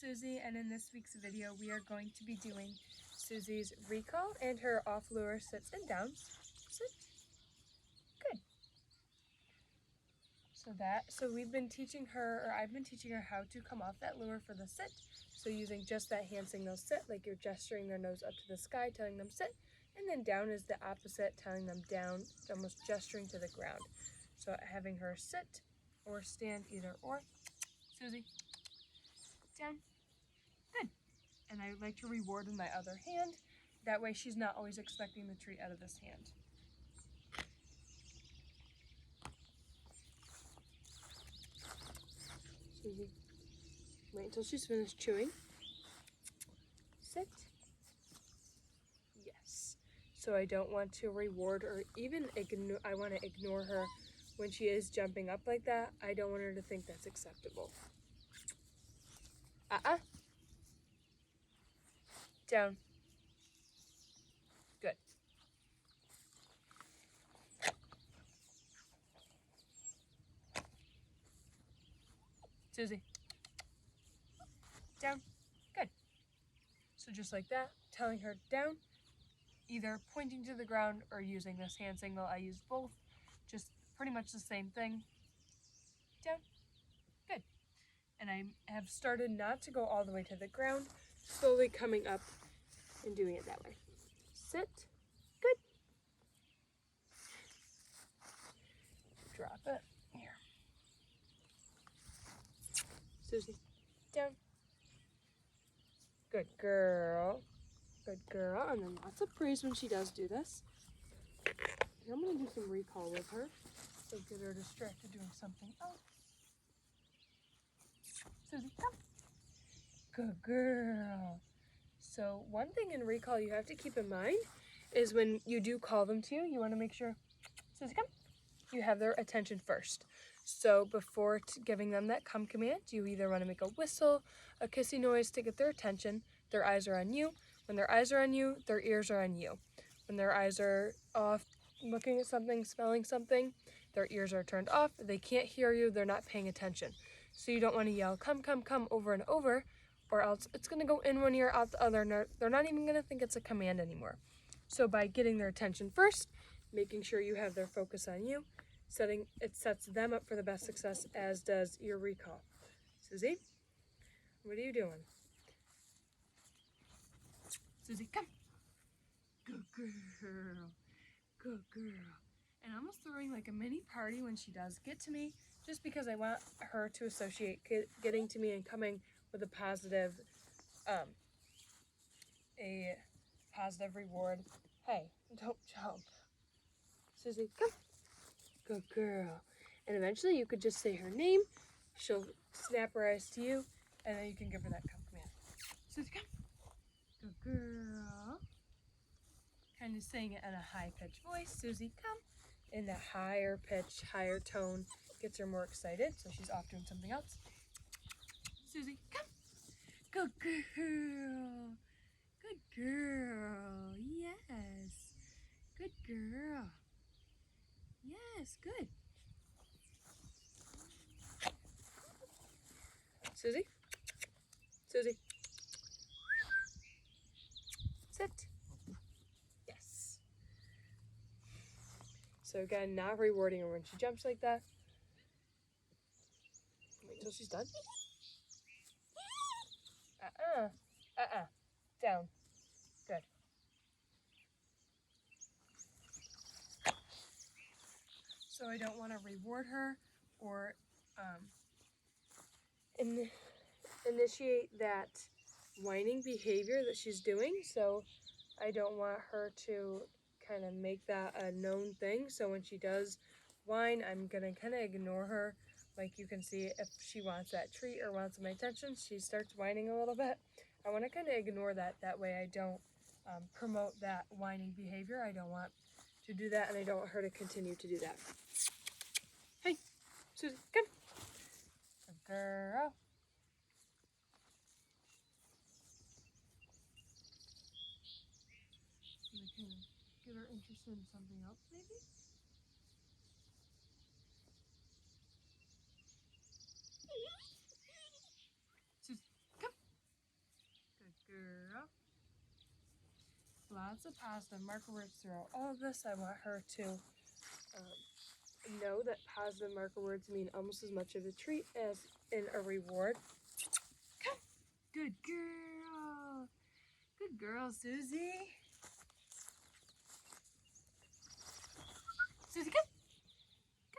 Suzy, and in this week's video we are going to be doing Suzy's recall and her off lure sits and downs. Sit. Good. So we've been teaching her, or I've been teaching her how to come off that lure for the sit. So using just that hand signal sit, like you're gesturing their nose up to the sky, telling them sit, and then down is the opposite, telling them down, almost gesturing to the ground. So having her sit or stand, either or. Suzy, down. Good. And I like to reward with my other hand. That way she's not always expecting the treat out of this hand. Suzy, wait until she's finished chewing. Sit. Yes. So I don't want to reward or even ignore, I want to ignore her when she is jumping up like that. I don't want her to think that's acceptable. Down. Good. Suzy. Down. Good. So just like that, telling her down, either pointing to the ground or using this hand signal. I use both, just pretty much the same thing. Down. Good. And I have started not to go all the way to the ground, slowly coming up and doing it that way. Sit. Good. Drop it. Here. Suzy. Down. Good girl. Good girl. And then lots of praise when she does do this. And I'm going to do some recall with her. So get her distracted doing something else. Suzy, come. Good girl. So one thing in recall you have to keep in mind is when you do call them to you, you want to make sure, Suzy, come, you have their attention first. So before giving them that come command, you either want to make a whistle, a kissy noise to get their attention. Their eyes are on you. When their eyes are on you, their ears are on you. When their eyes are off, looking at something, smelling something, their ears are turned off. They can't hear you. They're not paying attention. So you don't want to yell, come, come, come, over and over, or else it's going to go in one ear, out the other, and they're not even going to think it's a command anymore. So by getting their attention first, making sure you have their focus on you, it sets them up for the best success, as does your recall. Suzy, what are you doing? Suzy, come. Good girl. Good girl. And I'm almost throwing like a mini party when she does get to me, just because I want her to associate getting to me and coming with a positive reward. Hey, don't jump. Suzy, come. Good girl. And eventually you could just say her name, she'll snap her eyes to you, and then you can give her that come command. Suzy, come. Good girl. Kind of saying it in a high-pitched voice. Suzy, come. In the higher pitch, higher tone, gets her more excited, so she's off doing something else. Suzy, come. Good girl. Good girl. Yes. Good girl. Yes, good. Suzy? Suzy? Sit. Yes. So again, not rewarding her when she jumps like that. Wait till she's done. Down. Good. So I don't want to reward her or initiate that whining behavior that she's doing. So I don't want her to kind of make that a known thing. So when she does whine, I'm going to kind of ignore her. Like you can see, if she wants that treat or wants my attention, she starts whining a little bit. I want to kind of ignore that. That way I don't promote that whining behavior. I don't want to do that, and I don't want her to continue to do that. Hey, Suzy, come. Good girl. I'm going to get her interested in something else, maybe? Suzy, come. lots of positive marker words throughout all of this. I want her to know that positive marker words mean almost as much of a treat as in a reward. Come. Good girl. Good girl, Suzy. Suzy, come.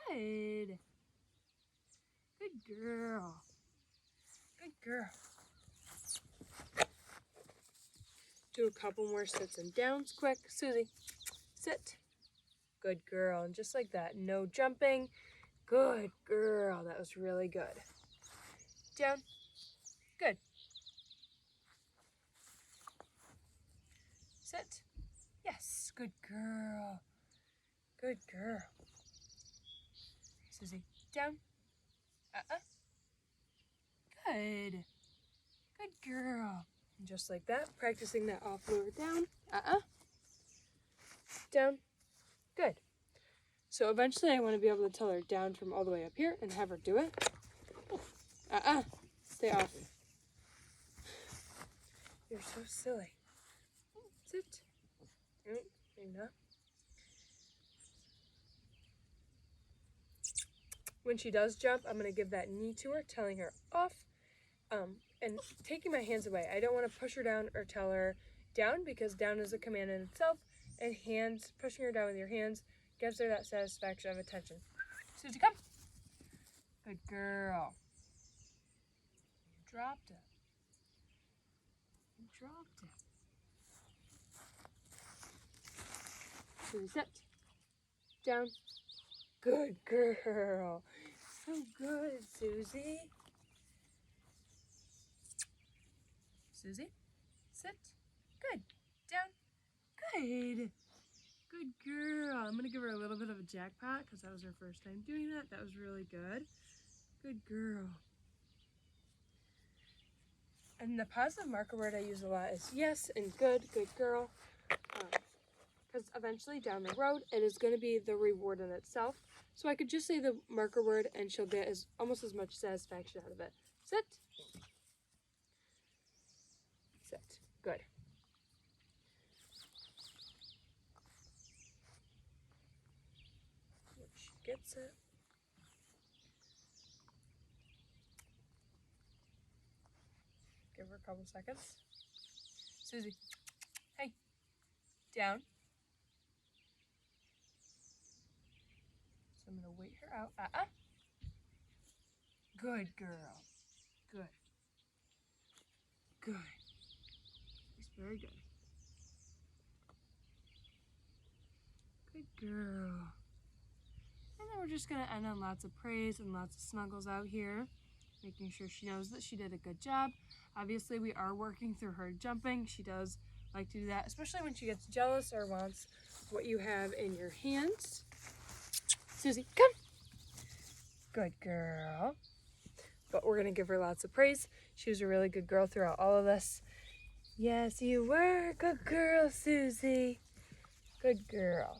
Good. Good girl. Good girl. Do a couple more sits and downs quick. Suzy, sit. Good girl. And just like that, no jumping. Good girl. That was really good. Down. Good. Sit. Yes. Good girl. Good girl. Suzy, down. Good. Good girl. And just like that, practicing that off lower down. Down. Good. So eventually I want to be able to tell her down from all the way up here and have her do it. Stay off. You're so silly. Sit. Maybe not. When she does jump, I'm going to give that knee to her, telling her off, and taking my hands away. I don't want to push her down or tell her down, because down is a command in itself, and hands, pushing her down with your hands, gives her that satisfaction of attention. Suzy, come. Good girl. You dropped it. You dropped it. Suzy, sit. Down. Good girl. So good, Suzy. Suzy, sit. Good. Down. Good. Good girl. I'm going to give her a little bit of a jackpot because that was her first time doing that. That was really good. Good girl. And the positive marker word I use a lot is yes and good. Good girl. Because eventually down the road, it is going to be the reward in itself. So I could just say the marker word and she'll get almost as much satisfaction out of it. Sit. Sit. Good. She gets it. Give her a couple seconds. Suzy. Hey. Down. So I'm going to wait her out. Good girl. Good. Good. It's very good. Good girl. And then we're just going to end on lots of praise and lots of snuggles out here, making sure she knows that she did a good job. Obviously, we are working through her jumping. She does like to do that, especially when she gets jealous or wants what you have in your hands. Suzy, come. Good girl. But we're going to give her lots of praise. She was a really good girl throughout all of this. Yes, you were. Good girl, Suzy. Good girl.